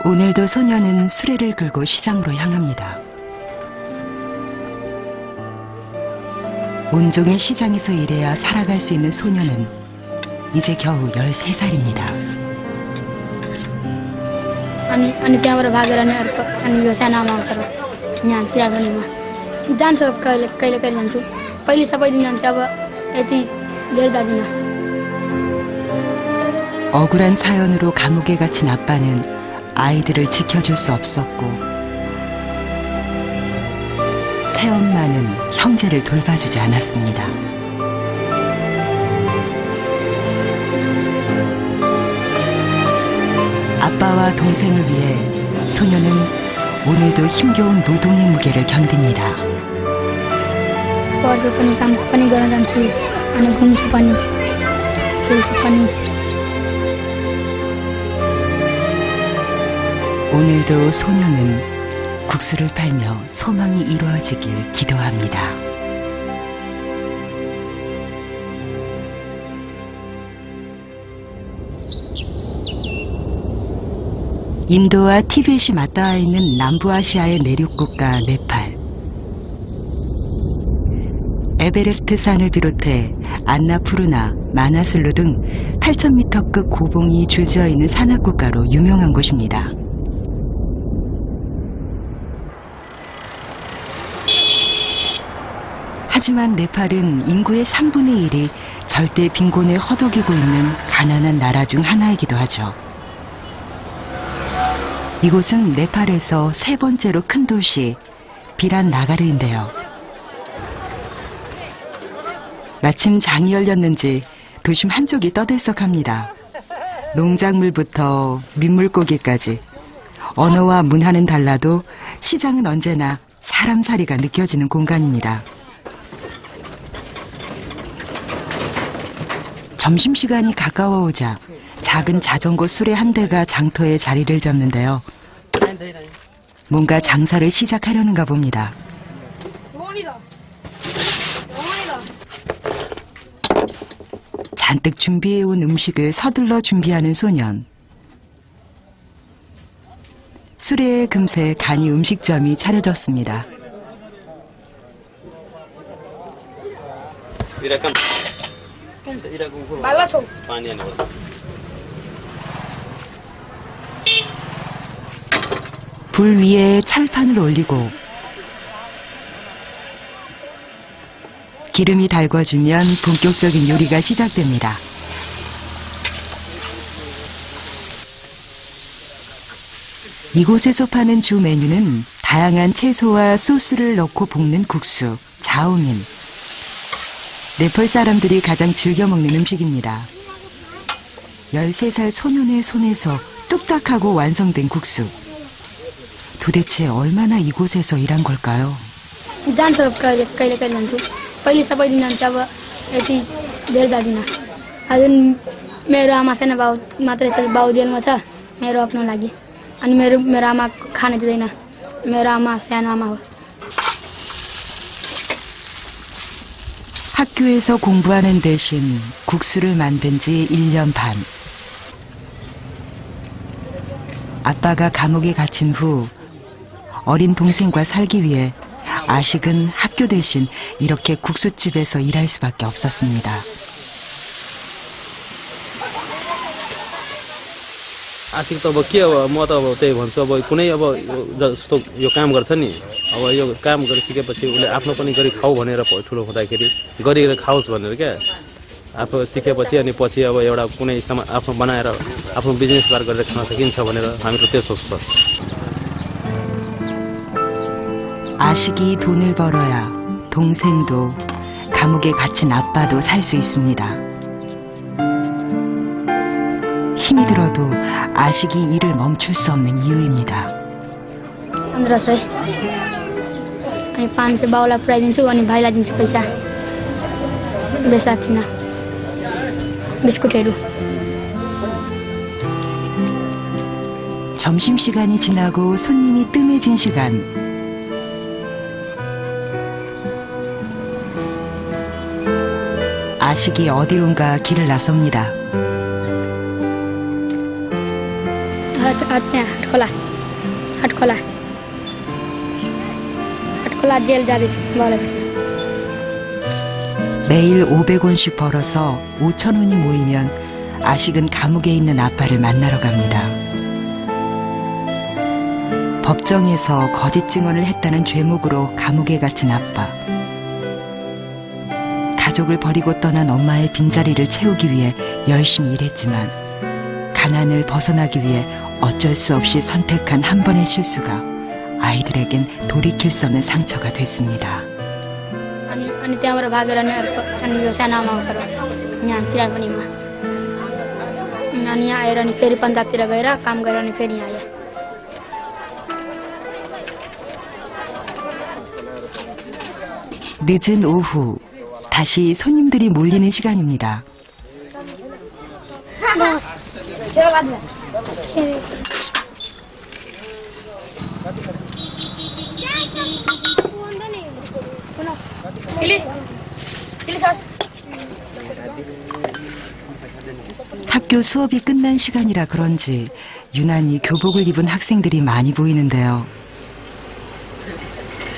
오늘도 소녀는 수레를 끌고 시장으로 향합니다. 온종일 시장에서 일해야 살아갈 수 있는 소녀는 이제 겨우 13살입니다. अनि त्यहाँबाट भागेर नि अर्को अनि यो सानामा आउँछ र यहाँ पिराडनीमा जान्छु अब कहिले कहिले कहिले जान्छु पहिले सबै दिन जान्छु अब यति धेरै जादिनँ. 억울한 사연으로 감옥에 갇힌 아빠는 아이들을 지켜줄 수 없었고 새엄마는 형제를 돌봐주지 않았습니다. 아빠와 동생을 위해 소녀는 오늘도 힘겨운 노동의 무게를 견딥니다. पढ्छु पनि काम पनि गर्न जान्छु अनि घुम्छु पनि खेल्छु पनि. 오늘도 소녀는 국수를 팔며 소망이 이루어지길 기도합니다. 인도와 티벳이 맞닿아 있는 남부아시아의 내륙국가 네팔. 에베레스트 산을 비롯해 안나푸르나, 마나슬루 등 8,000m급 고봉이 줄지어 있는 산악국가로 유명한 곳입니다. 하지만 네팔은 인구의 3분의 1이 절대 빈곤에 허덕이고 있는 가난한 나라 중 하나이기도 하죠. 이곳은 네팔에서 세 번째로 큰 도시 비란나가르인데요. 마침 장이 열렸는지 도심 한쪽이 떠들썩합니다. 농작물부터 민물고기까지 언어와 문화는 달라도 시장은 언제나 사람살이가 느껴지는 공간입니다. 점심시간이 가까워오자 작은 자전거 수레 한 대가 장터에 자리를 잡는데요. 뭔가 장사를 시작하려는가 봅니다. 잔뜩 준비해온 음식을 서둘러 준비하는 소년. 수레에 금세 간이 음식점이 차려졌습니다. 불 위에 철판을 올리고 기름이 달궈지면 본격적인 요리가 시작됩니다. 이곳에서 파는 주 메뉴는 다양한 채소와 소스를 넣고 볶는 국수, 자우민. 네팔 사람들이 가장 즐겨 먹는 음식입니다. 13살 소년의 손에서 뚝딱하고 완성된 국수. 도대체 얼마나 이곳에서 일한 걸까요? जान्छु अब कहिले कहिले कहिले जान्छु पहिले सबै दिन जान्छु अब यति धेरै जादिनँ. अझै मेरो आमा सानो बाउ मात्रै छ, बाउ जेलमा छ मेरो आफ्नो लागि. अनि मेरो आमा खान दिँदैन. मेरो आमा सानो आमा हो. 학교에서 공부하는 대신 국수를 만든 지 1년 반. 아빠가 감옥에 갇힌 후 어린 동생과 살기 위해 아식은 학교 대신 이렇게 국수집에서 일할 수밖에 없었습니다. आशिक त अब के अब म त अब त्यही भन्छु अब कुनै अब जस्तो यो काम गर्छ नि अब यो काम गरिसकेपछि उसले आफ्नो पनि गरी खाऊ भनेर ठुलो हुँदाखेरि गरेर खाओस् भनेर क्या आफू सिकेपछि अनि पछि अब एउटा कुनै आफ्नो बनाएर आफ्नो बिजनेस स्टार्ट गरेर खान सकिन्छ भनेर हामीहरू त्यो सोच्छ. 아식이 돈을 벌어야 동생도 감옥에 갇힌 아빠도 살 수 있습니다. 힘이 들어도 아식이 일을 멈출 수 없는 이유입니다. 1500 अनि 500 बाउलाई पुऱ्याइदिन्छु अनि भाइलाई दिन्छु पैसा बेसा किन बिस्कुटहरू. 점심시간이 지나고 손님이 뜸해진 시간. 아식이 어디론가 길을 나섭니다. त्यहाँ हटखोला जेल जाँदैछु बाउलाई 매일 500원씩 벌어서 5,000원이 모이면 아식은 감옥에 있는 아빠를 만나러 갑니다. 법정에서 거짓 증언을 했다는 죄목으로 감옥에 갇힌 아빠. 가족을 버리고 떠난 엄마의 빈자리를 채우기 위해 열심히 일했지만 가난을 벗어나기 위해 어쩔 수 없이 선택한 한 번의 실수가 아이들에겐 돌이킬 수 없는 상처가 됐습니다. अनि त्यहाँबाट भागेर अनि यो सानामा यहाँ पिरापनीमा अनि यहाँ आएर अनि फेरि पन्जाबतिर गएर काम गरेर अनि फेरि यहाँ आएँ 늦은 오후 다시 손님들이 몰리는 시간입니다. 학교 수업이 끝난 시간이라 그런지 유난히 교복을 입은 학생들이 많이 보이는데요.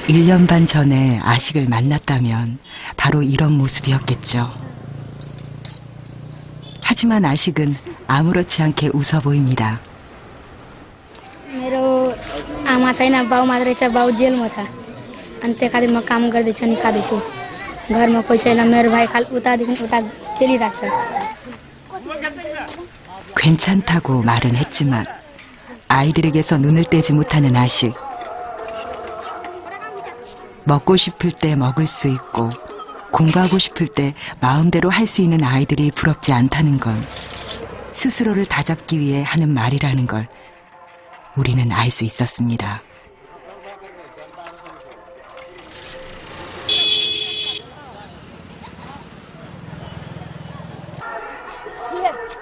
1년 반 전에 아식을 만났다면 바로 이런 모습이었겠죠. 하지만 아식은 아무렇지 않게 웃어 보입니다. मेरो आमा छैन बाउ मात्रै छ बाउ जेलमा छ अनि त्यही खातिर म काम गर्दैछु अनि खाँदैछु घरमा कोही छैन मेरो भाइ खाल उतादेखि उता खेलिरहेको छ 괜찮다고 말은 했지만 아이들에게서 눈을 떼지 못하는 아식. 먹고 싶을 때 먹을 수 있고 공부하고 싶을 때 마음대로 할 수 있는 아이들이 부럽지 않다는 건 스스로를 다잡기 위해 하는 말이라는 걸 우리는 알 수 있었습니다.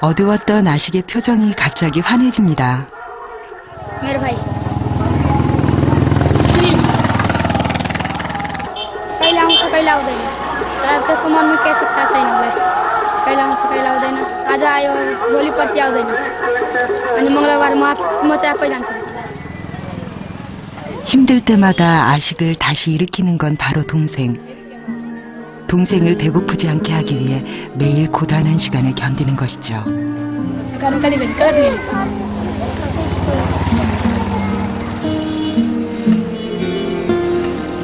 어두웠던 아식의 표정이 갑자기 환해집니다. मेरो भाइ कहिले आउँछ कहिले आउँदैन त्यसको मनमा के छ थाहा छैन मलाई कहिले आउँछ कहिले आउँदैन आज आयो भोलि पर्सि आउँदैन अनि मङ्गलबार म चाहिँ आफै जान्छु 힘들 때마다 아식을 다시 일으키는 건 바로 동생. 동생을 배고프지 않게 하기 위해 매일 고단한 시간을 견디는 것이죠.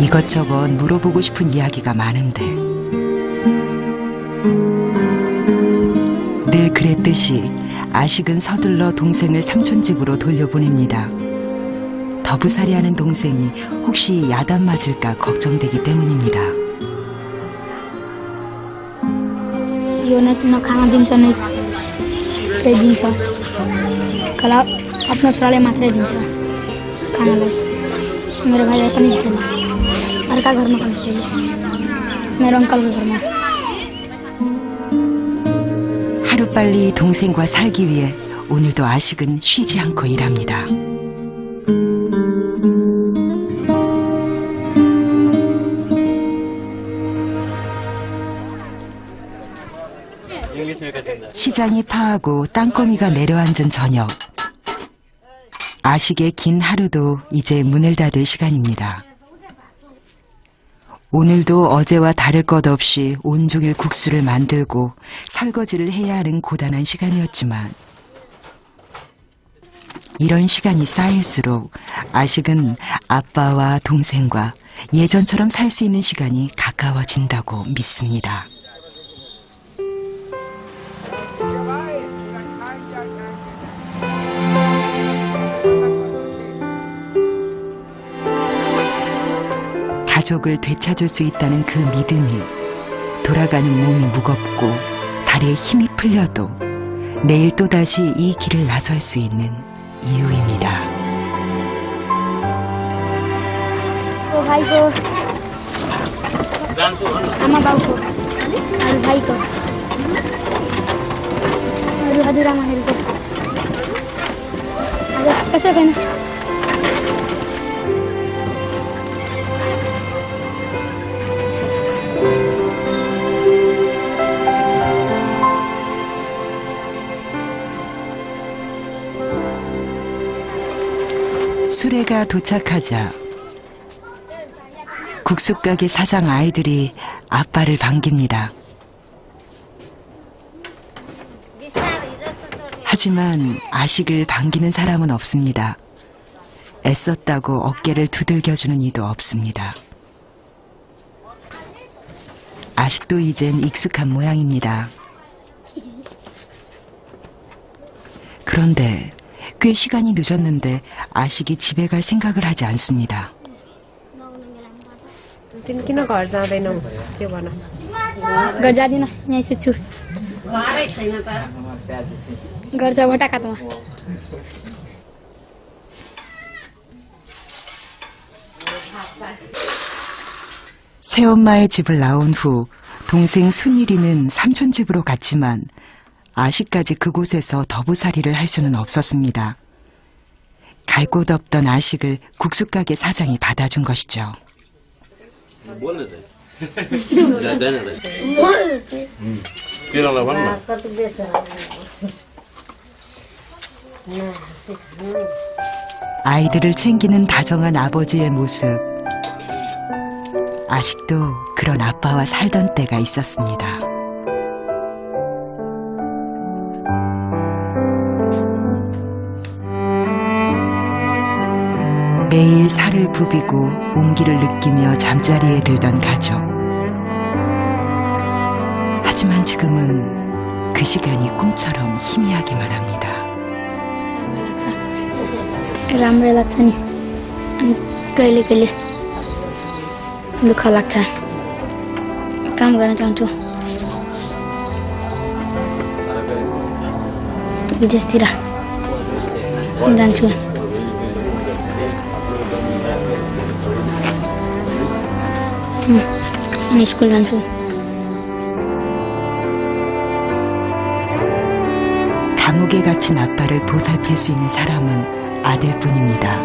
이것저것 물어보고 싶은 이야기가 많은데 늘 그랬듯이 아식은 서둘러 동생을 삼촌 집으로 돌려보냅니다. 더부살이하는 동생이 혹시 야단 맞을까 걱정되기 때문입니다. यो नखाना दिन्छ नै त्यही दिन्छ कला आफ्नो छोराले मात्रै दिन्छ खानालाई मेरो भाइलाई पनि दिँदैन अर्का घरमा पनि छैन मेरो अङ्कलको घरमा 하루빨리 동생과 살기 위해 오늘도 아식은 쉬지 않고 일합니다. 시장이 파하고 땅거미가 내려앉은 저녁. 아식의 긴 하루도 이제 문을 닫을 시간입니다. 오늘도 어제와 다를 것 없이 온종일 국수를 만들고 설거지를 해야 하는 고단한 시간이었지만 이런 시간이 쌓일수록 아식은 아빠와 동생과 예전처럼 살 수 있는 시간이 가까워진다고 믿습니다. 가족을 되찾을 수 있다는 그 믿음이 돌아가는 몸이 무겁고 다리에 힘이 풀려도 내일 또다시 이 길을 나설 수 있는 이유입니다. भाइको आमा बाउको अरू भाइको अरू हजुरआमाहरूको आज कसै छैन 수레가 도착하자 국수가게 사장 아이들이 아빠를 반깁니다. 하지만 아식을 반기는 사람은 없습니다. 애썼다고 어깨를 두들겨주는 이도 없습니다. 아식도 이젠 익숙한 모양입니다. 그런데 꽤 시간이 늦었는데 아식이 집에 갈 생각을 하지 않습니다. तिमी किन घर जाँदैनौ त्यो भन घर जाँदिनँ यहीँ सुत्छु घर छ भोटाकातमा 새엄마의 집을 나온 후 동생 순일이는 삼촌 집으로 갔지만 아식까지 그곳에서 더부살이를 할 수는 없었습니다. 갈 곳 없던 아식을 국수가게 사장이 받아준 것이죠. 아이들을 챙기는 다정한 아버지의 모습. 아식도 그런 아빠와 살던 때가 있었습니다. 매일 살을 부비고 온기를 느끼며 잠자리에 들던 가족. 하지만 지금은 그 시간이 꿈처럼 희미하기만 합니다. राम्रै लाग्छ नि अनि कहिले कहिले दुःख लाग्छ काम गर्न चाहन्छु विदेशतिर जान्छु अनि स्कुल जान्छु 감옥에 갇힌 아빠를 보살필 수 있는 사람은 아들뿐입니다.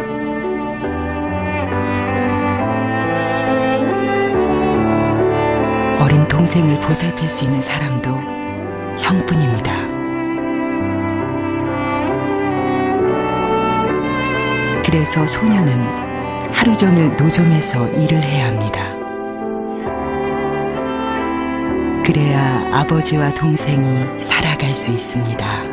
어린 동생을 보살필 수 있는 사람도 형뿐입니다. 그래서 소녀는 하루 종일 노점에서 일을 해야 합니다. 그래야 아버지와 동생이 살아갈 수 있습니다.